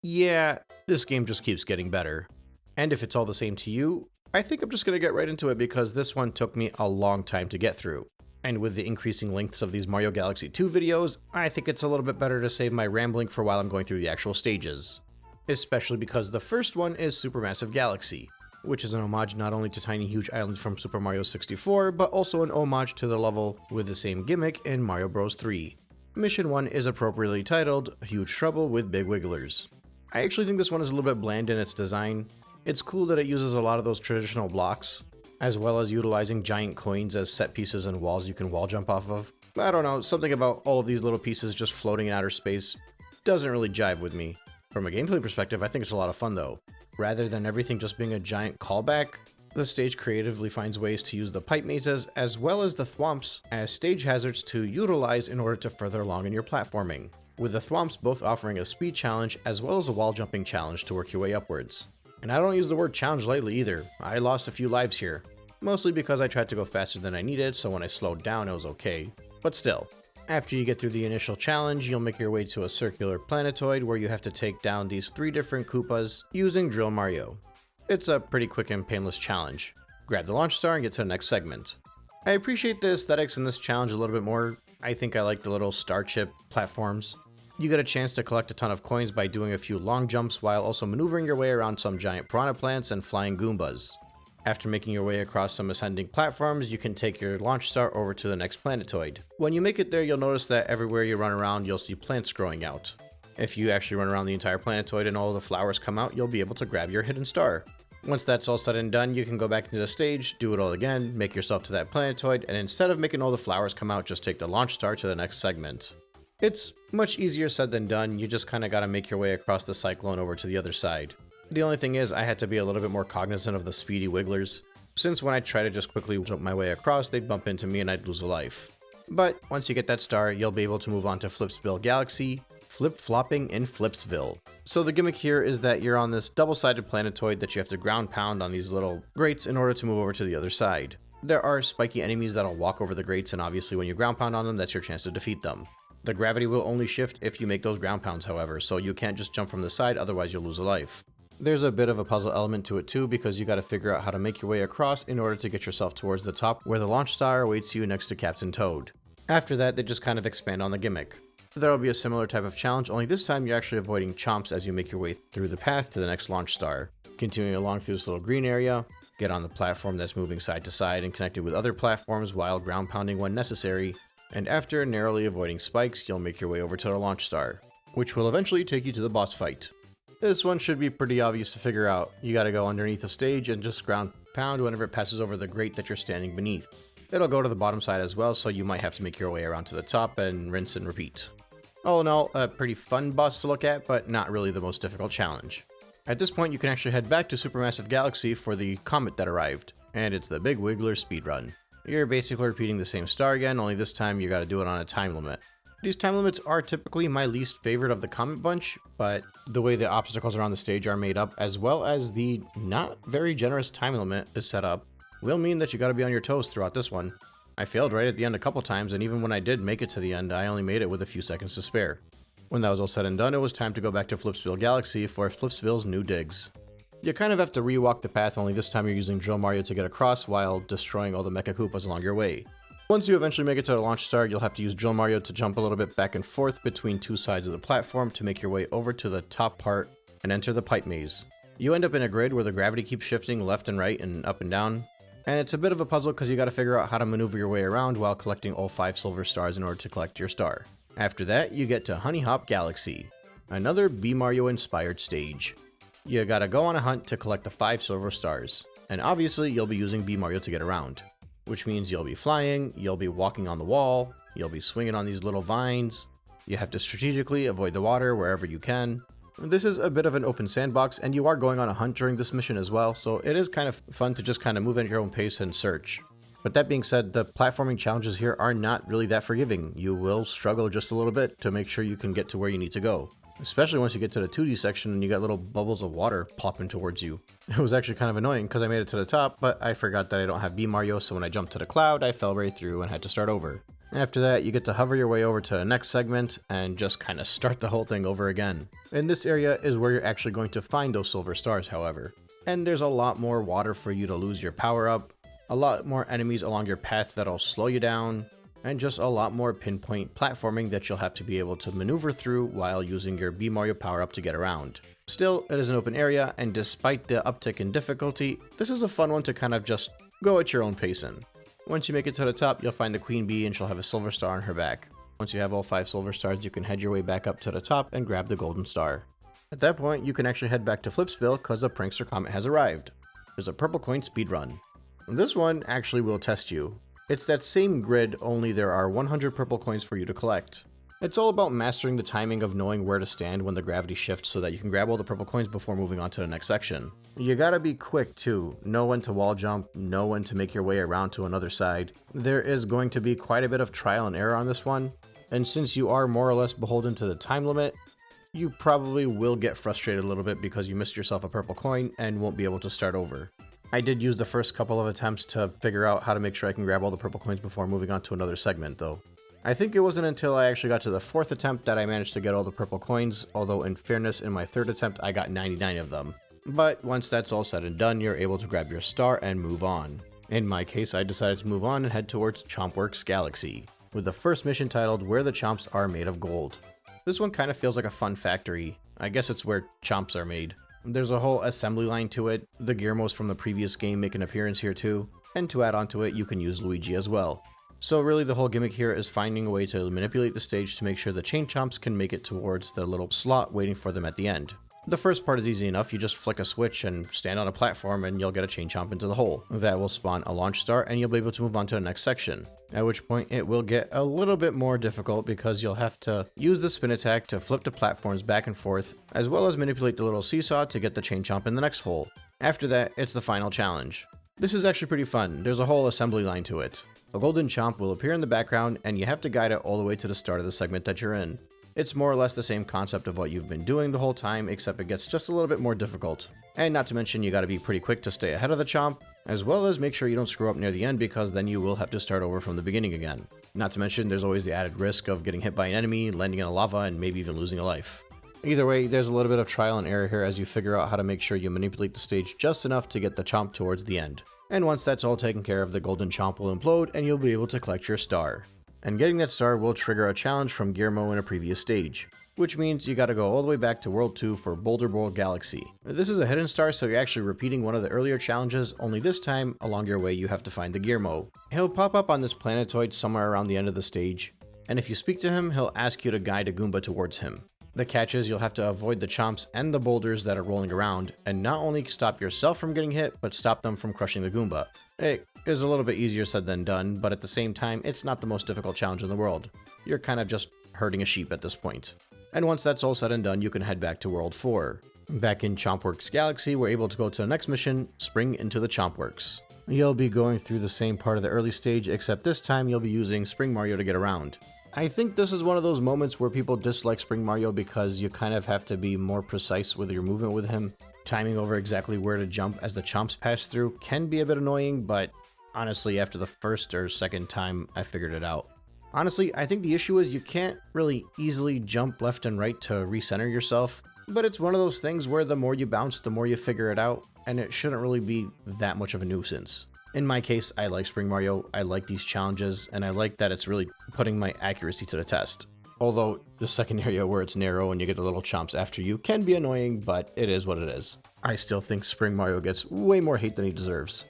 Yeah, this game just keeps getting better. And if it's all the same to you, I think I'm just gonna get right into it because this one took me a long time to get through. And with the increasing lengths of these Mario Galaxy 2 videos, I think it's a little bit better to save my rambling for while I'm going through the actual stages. Especially because the first one is Supermassive Galaxy, which is an homage not only to Tiny Huge Islands from Super Mario 64, but also an homage to the level with the same gimmick in Mario Bros. 3. Mission 1 is appropriately titled Huge Trouble with Big Wigglers. I actually think this one is a little bit bland in its design. It's cool that it uses a lot of those traditional blocks, as well as utilizing giant coins as set pieces and walls you can wall jump off of. I don't know, something about all of these little pieces just floating in outer space doesn't really jive with me. From a gameplay perspective, I think it's a lot of fun though. Rather than everything just being a giant callback, the stage creatively finds ways to use the pipe mazes as well as the thwomps as stage hazards to utilize in order to further along in your platforming, with the thwomps both offering a speed challenge as well as a wall jumping challenge to work your way upwards. And I don't use the word challenge lightly either. I lost a few lives here, mostly because I tried to go faster than I needed, so when I slowed down it was okay, but still. After you get through the initial challenge, you'll make your way to a circular planetoid where you have to take down these 3 different Koopas using Drill Mario. It's a pretty quick and painless challenge. Grab the launch star and get to the next segment. I appreciate the aesthetics in this challenge a little bit more. I think I like the little star chip platforms. You get a chance to collect a ton of coins by doing a few long jumps while also maneuvering your way around some giant piranha plants and flying Goombas. After making your way across some ascending platforms, you can take your launch star over to the next planetoid. When you make it there, you'll notice that everywhere you run around, you'll see plants growing out. If you actually run around the entire planetoid and all of the flowers come out, you'll be able to grab your hidden star. Once that's all said and done, you can go back into the stage, do it all again, make yourself to that planetoid, and instead of making all the flowers come out, just take the launch star to the next segment. It's much easier said than done, you just kinda gotta make your way across the cyclone over to the other side. The only thing is, I had to be a little bit more cognizant of the speedy wigglers, since when I try to just quickly jump my way across, they'd bump into me and I'd lose a life. But once you get that star, you'll be able to move on to Flipsville Galaxy, flip-flopping in Flipsville. So the gimmick here is that you're on this double-sided planetoid that you have to ground pound on these little grates in order to move over to the other side. There are spiky enemies that'll walk over the grates, and obviously when you ground pound on them, that's your chance to defeat them. The gravity will only shift if you make those ground pounds, however, so you can't just jump from the side, otherwise you'll lose a life. There's a bit of a puzzle element to it too, because you gotta figure out how to make your way across in order to get yourself towards the top where the launch star awaits you next to Captain Toad. After that, they just kind of expand on the gimmick. There'll be a similar type of challenge, only this time you're actually avoiding chomps as you make your way through the path to the next launch star. Continuing along through this little green area, get on the platform that's moving side to side and connected with other platforms while ground pounding when necessary, and after narrowly avoiding spikes, you'll make your way over to the launch star, which will eventually take you to the boss fight. This one should be pretty obvious to figure out. You gotta go underneath the stage and just ground pound whenever it passes over the grate that you're standing beneath. It'll go to the bottom side as well, so you might have to make your way around to the top and rinse and repeat. All in all, a pretty fun boss to look at, but not really the most difficult challenge. At this point, you can actually head back to Supermassive Galaxy for the comet that arrived, and it's the Big Wiggler speedrun. You're basically repeating the same star again, only this time you gotta do it on a time limit. These time limits are typically my least favorite of the comet bunch, but the way the obstacles around the stage are made up, as well as the not very generous time limit is set up, will mean that you gotta be on your toes throughout this one. I failed right at the end a couple times, and even when I did make it to the end, I only made it with a few seconds to spare. When that was all said and done, it was time to go back to Flipsville Galaxy for Flipsville's new digs. You kind of have to rewalk the path, only this time you're using Drill Mario to get across while destroying all the Mecha Koopas along your way. Once you eventually make it to the launch star, you'll have to use Drill Mario to jump a little bit back and forth between 2 sides of the platform to make your way over to the top part and enter the pipe maze. You end up in a grid where the gravity keeps shifting left and right and up and down, and it's a bit of a puzzle because you gotta figure out how to maneuver your way around while collecting all 5 silver stars in order to collect your star. After that, you get to Honey Hop Galaxy, another B Mario inspired stage. You gotta go on a hunt to collect the 5 silver stars, and obviously you'll be using B Mario to get around. Which means you'll be flying, you'll be walking on the wall, you'll be swinging on these little vines, you have to strategically avoid the water wherever you can. This is a bit of an open sandbox, and you are going on a hunt during this mission as well, so it is kind of fun to just kind of move at your own pace and search. But that being said, the platforming challenges here are not really that forgiving. You will struggle just a little bit to make sure you can get to where you need to go. Especially once you get to the 2D section and you got little bubbles of water plopping towards you. It was actually kind of annoying because I made it to the top, but I forgot that I don't have B Mario, so when I jumped to the cloud, I fell right through and had to start over. After that, you get to hover your way over to the next segment and just kind of start the whole thing over again. And this area is where you're actually going to find those silver stars, however. And there's a lot more water for you to lose your power up, a lot more enemies along your path that'll slow you down, and just a lot more pinpoint platforming that you'll have to be able to maneuver through while using your B Mario power up to get around. Still, it is an open area, and despite the uptick in difficulty, this is a fun one to kind of just go at your own pace in. Once you make it to the top, you'll find the Queen Bee and she'll have a silver star on her back. Once you have all 5 silver stars, you can head your way back up to the top and grab the golden star. At that point, you can actually head back to Flipsville because the Prankster Comet has arrived. There's a purple coin speedrun. This one actually will test you. It's that same grid, only there are 100 purple coins for you to collect. It's all about mastering the timing of knowing where to stand when the gravity shifts so that you can grab all the purple coins before moving on to the next section. You gotta be quick too, know when to wall jump, know when to make your way around to another side. There is going to be quite a bit of trial and error on this one, and since you are more or less beholden to the time limit, you probably will get frustrated a little bit because you missed yourself a purple coin and won't be able to start over. I did use the first couple of attempts to figure out how to make sure I can grab all the purple coins before moving on to another segment though. I think it wasn't until I actually got to the 4th attempt that I managed to get all the purple coins, although in fairness, in my 3rd attempt I got 99 of them. But once that's all said and done, you're able to grab your star and move on. In my case, I decided to move on and head towards Chompworks Galaxy, with the first mission titled Where the Chomps Are Made of Gold. This one kind of feels like a fun factory. I guess it's where chomps are made. There's a whole assembly line to it. The Gearmos from the previous game make an appearance here too, and to add on to it, you can use Luigi as well. So really the whole gimmick here is finding a way to manipulate the stage to make sure the chain chomps can make it towards the little slot waiting for them at the end. The first part is easy enough, you just flick a switch and stand on a platform and you'll get a chain chomp into the hole. That will spawn a launch star and you'll be able to move on to the next section. At which point it will get a little bit more difficult because you'll have to use the spin attack to flip the platforms back and forth, as well as manipulate the little seesaw to get the chain chomp in the next hole. After that, it's the final challenge. This is actually pretty fun, there's a whole assembly line to it. A golden chomp will appear in the background and you have to guide it all the way to the start of the segment that you're in. It's more or less the same concept of what you've been doing the whole time, except it gets just a little bit more difficult. And not to mention you gotta be pretty quick to stay ahead of the chomp, as well as make sure you don't screw up near the end because then you will have to start over from the beginning again. Not to mention there's always the added risk of getting hit by an enemy, landing in a lava, and maybe even losing a life. Either way, there's a little bit of trial and error here as you figure out how to make sure you manipulate the stage just enough to get the chomp towards the end. And once that's all taken care of, the golden chomp will implode and you'll be able to collect your star. And getting that star will trigger a challenge from Gearmo in a previous stage, which means you gotta go all the way back to World 2 for Boulder Bowl Galaxy. This is a hidden star, so you're actually repeating one of the earlier challenges, only this time, along your way you have to find the Gearmo. He'll pop up on this planetoid somewhere around the end of the stage, and if you speak to him, he'll ask you to guide a Goomba towards him. The catch is you'll have to avoid the chomps and the boulders that are rolling around, and not only stop yourself from getting hit, but stop them from crushing the Goomba. It is a little bit easier said than done, but at the same time, it's not the most difficult challenge in the world. You're kind of just herding a sheep at this point. And once that's all said and done, you can head back to World 4. Back in Chompworks Galaxy, we're able to go to the next mission, Spring into the Chompworks. You'll be going through the same part of the early stage, except this time you'll be using Spring Mario to get around. I think this is one of those moments where people dislike Spring Mario because you kind of have to be more precise with your movement with him. Timing over exactly where to jump as the chomps pass through can be a bit annoying, but honestly, after the first or second time, I figured it out. Honestly, I think the issue is you can't really easily jump left and right to recenter yourself, but it's one of those things where the more you bounce, the more you figure it out, and it shouldn't really be that much of a nuisance. In my case, I like Spring Mario, I like these challenges, and I like that it's really putting my accuracy to the test. Although, the second area where it's narrow and you get the little chomps after you can be annoying, but it is what it is. I still think Spring Mario gets way more hate than he deserves.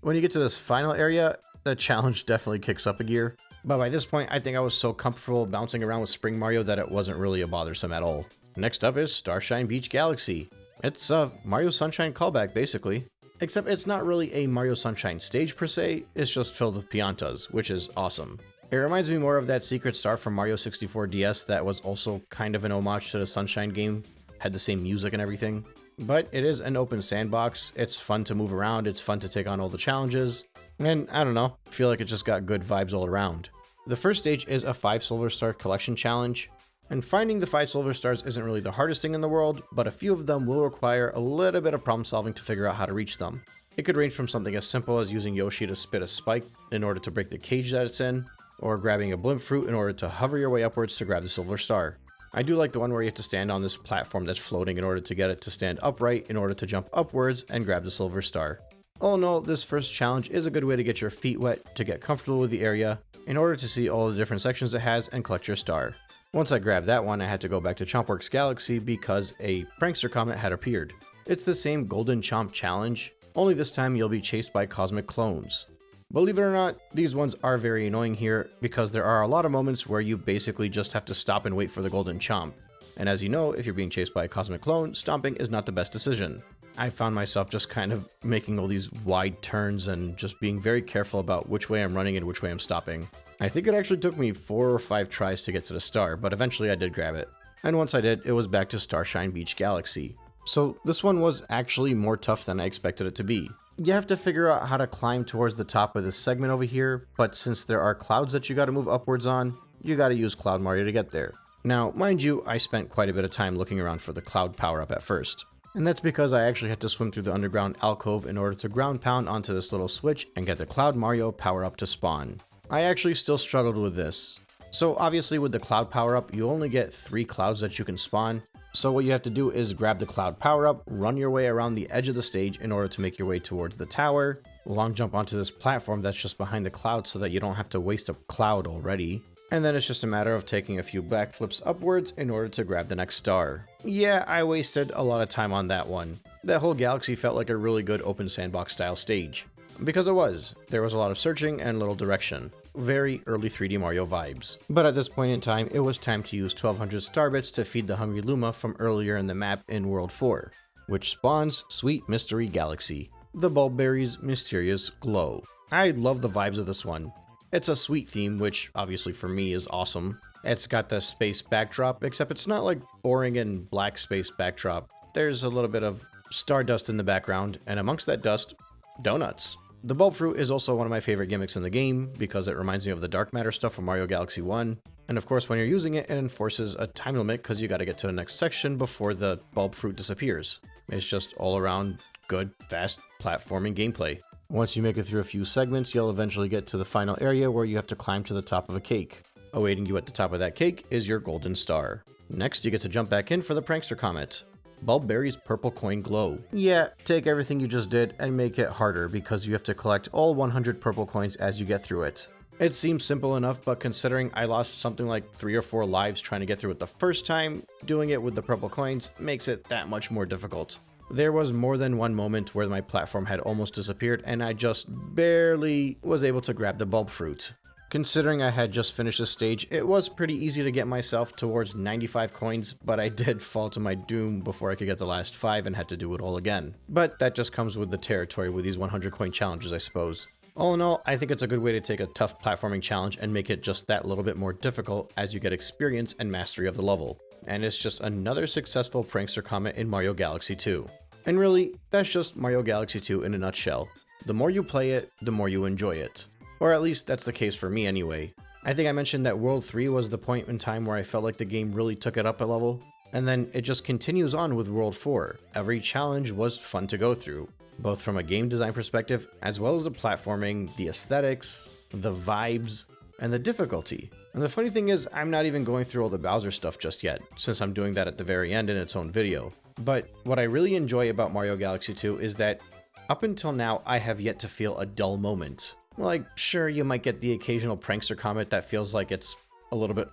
When you get to this final area, the challenge definitely kicks up a gear, but by this point I think I was so comfortable bouncing around with Spring Mario that it wasn't really a bothersome at all. Next up is Starshine Beach Galaxy. It's a Mario Sunshine callback basically. Except it's not really a Mario Sunshine stage per se, it's just filled with Piantas, which is awesome. It reminds me more of that secret star from Mario 64 DS that was also kind of an homage to the Sunshine game, had the same music and everything. But it is an open sandbox, it's fun to move around, it's fun to take on all the challenges, and I don't know, I feel like it just got good vibes all around. The first stage is a 5 Silver Star collection challenge, and finding the 5 silver stars isn't really the hardest thing in the world, but a few of them will require a little bit of problem solving to figure out how to reach them. It could range from something as simple as using Yoshi to spit a spike in order to break the cage that it's in, or grabbing a blimp fruit in order to hover your way upwards to grab the silver star. I do like the one where you have to stand on this platform that's floating in order to get it to stand upright in order to jump upwards and grab the silver star. All in all, this first challenge is a good way to get your feet wet, to get comfortable with the area, in order to see all the different sections it has and collect your star. Once I grabbed that one, I had to go back to Chompworks Galaxy because a prankster comet had appeared. It's the same Golden Chomp challenge, only this time you'll be chased by cosmic clones. Believe it or not, these ones are very annoying here because there are a lot of moments where you basically just have to stop and wait for the Golden Chomp. And as you know, if you're being chased by a cosmic clone, stomping is not the best decision. I found myself just kind of making all these wide turns and just being very careful about which way I'm running and which way I'm stopping. I think it actually took me 4 or 5 tries to get to the star, but eventually I did grab it. And once I did, it was back to Starshine Beach Galaxy. So this one was actually more tough than I expected it to be. You have to figure out how to climb towards the top of this segment over here, but since there are clouds that you gotta move upwards on, you gotta use Cloud Mario to get there. Now, mind you, I spent quite a bit of time looking around for the cloud power-up at first. And that's because I actually had to swim through the underground alcove in order to ground pound onto this little switch and get the Cloud Mario power-up to spawn. I actually still struggled with this. So obviously with the cloud power-up, you only get 3 clouds that you can spawn. So what you have to do is grab the cloud power-up, run your way around the edge of the stage in order to make your way towards the tower, long jump onto this platform that's just behind the cloud so that you don't have to waste a cloud already. And then it's just a matter of taking a few backflips upwards in order to grab the next star. Yeah, I wasted a lot of time on that one. That whole galaxy felt like a really good open sandbox style stage. Because it was. There was a lot of searching and little direction. Very early 3D Mario vibes. But at this point in time, it was time to use 1200 star bits to feed the hungry Luma from earlier in the map in World 4, which spawns Sweet Mystery Galaxy, the Bulbberry's mysterious glow. I love the vibes of this one. It's a sweet theme, which obviously for me is awesome. It's got the space backdrop, except it's not like boring and black space backdrop. There's a little bit of stardust in the background, and amongst that dust, donuts. The bulb fruit is also one of my favorite gimmicks in the game because it reminds me of the dark matter stuff from Mario Galaxy 1. And of course, when you're using it, it enforces a time limit because you got to get to the next section before the bulb fruit disappears. It's just all around good, fast platforming gameplay. Once you make it through a few segments, you'll eventually get to the final area where you have to climb to the top of a cake. Awaiting you at the top of that cake is your golden star. Next, you get to jump back in for the prankster comet. Bulbberry's purple coin glow. Yeah, take everything you just did and make it harder because you have to collect all 100 purple coins as you get through it. It seems simple enough, but considering I lost something like 3 or 4 lives trying to get through it the first time, doing it with the purple coins makes it that much more difficult. There was more than one moment where my platform had almost disappeared and I just barely was able to grab the bulb fruit. Considering I had just finished this stage, it was pretty easy to get myself towards 95 coins, but I did fall to my doom before I could get the last 5 and had to do it all again. But that just comes with the territory with these 100 coin challenges, I suppose. All in all, I think it's a good way to take a tough platforming challenge and make it just that little bit more difficult as you get experience and mastery of the level. And it's just another successful prankster comet in Mario Galaxy 2. And really, that's just Mario Galaxy 2 in a nutshell. The more you play it, the more you enjoy it. Or at least that's the case for me anyway. I think I mentioned that World 3 was the point in time where I felt like the game really took it up a level, and then it just continues on with World 4. Every challenge was fun to go through, both from a game design perspective, as well as the platforming, the aesthetics, the vibes, and the difficulty. And the funny thing is, I'm not even going through all the Bowser stuff just yet, since I'm doing that at the very end in its own video. But what I really enjoy about Mario Galaxy 2 is that, up until now, I have yet to feel a dull moment. Like, sure, you might get the occasional prankster comet that feels like it's a little bit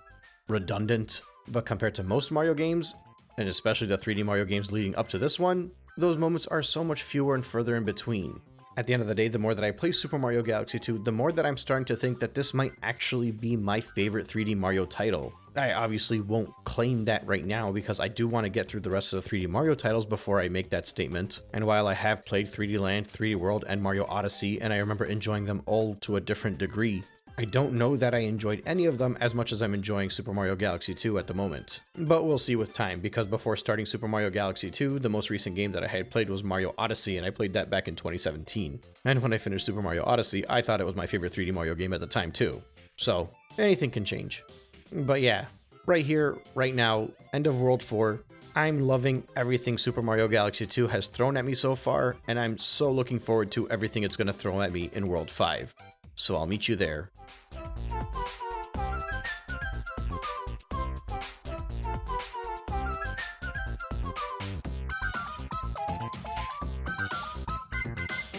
redundant, but compared to most Mario games, and especially the 3D Mario games leading up to this one, those moments are so much fewer and further in between. At the end of the day, the more that I play Super Mario Galaxy 2, the more that I'm starting to think that this might actually be my favorite 3D Mario title. I obviously won't claim that right now because I do want to get through the rest of the 3D Mario titles before I make that statement. And while I have played 3D Land, 3D World, and Mario Odyssey, and I remember enjoying them all to a different degree, I don't know that I enjoyed any of them as much as I'm enjoying Super Mario Galaxy 2 at the moment. But we'll see with time, because before starting Super Mario Galaxy 2, the most recent game that I had played was Mario Odyssey, and I played that back in 2017. And when I finished Super Mario Odyssey, I thought it was my favorite 3D Mario game at the time too. So, anything can change. But yeah, right here, right now, end of World 4, I'm loving everything Super Mario Galaxy 2 has thrown at me so far, and I'm so looking forward to everything it's going to throw at me in World 5. So I'll meet you there.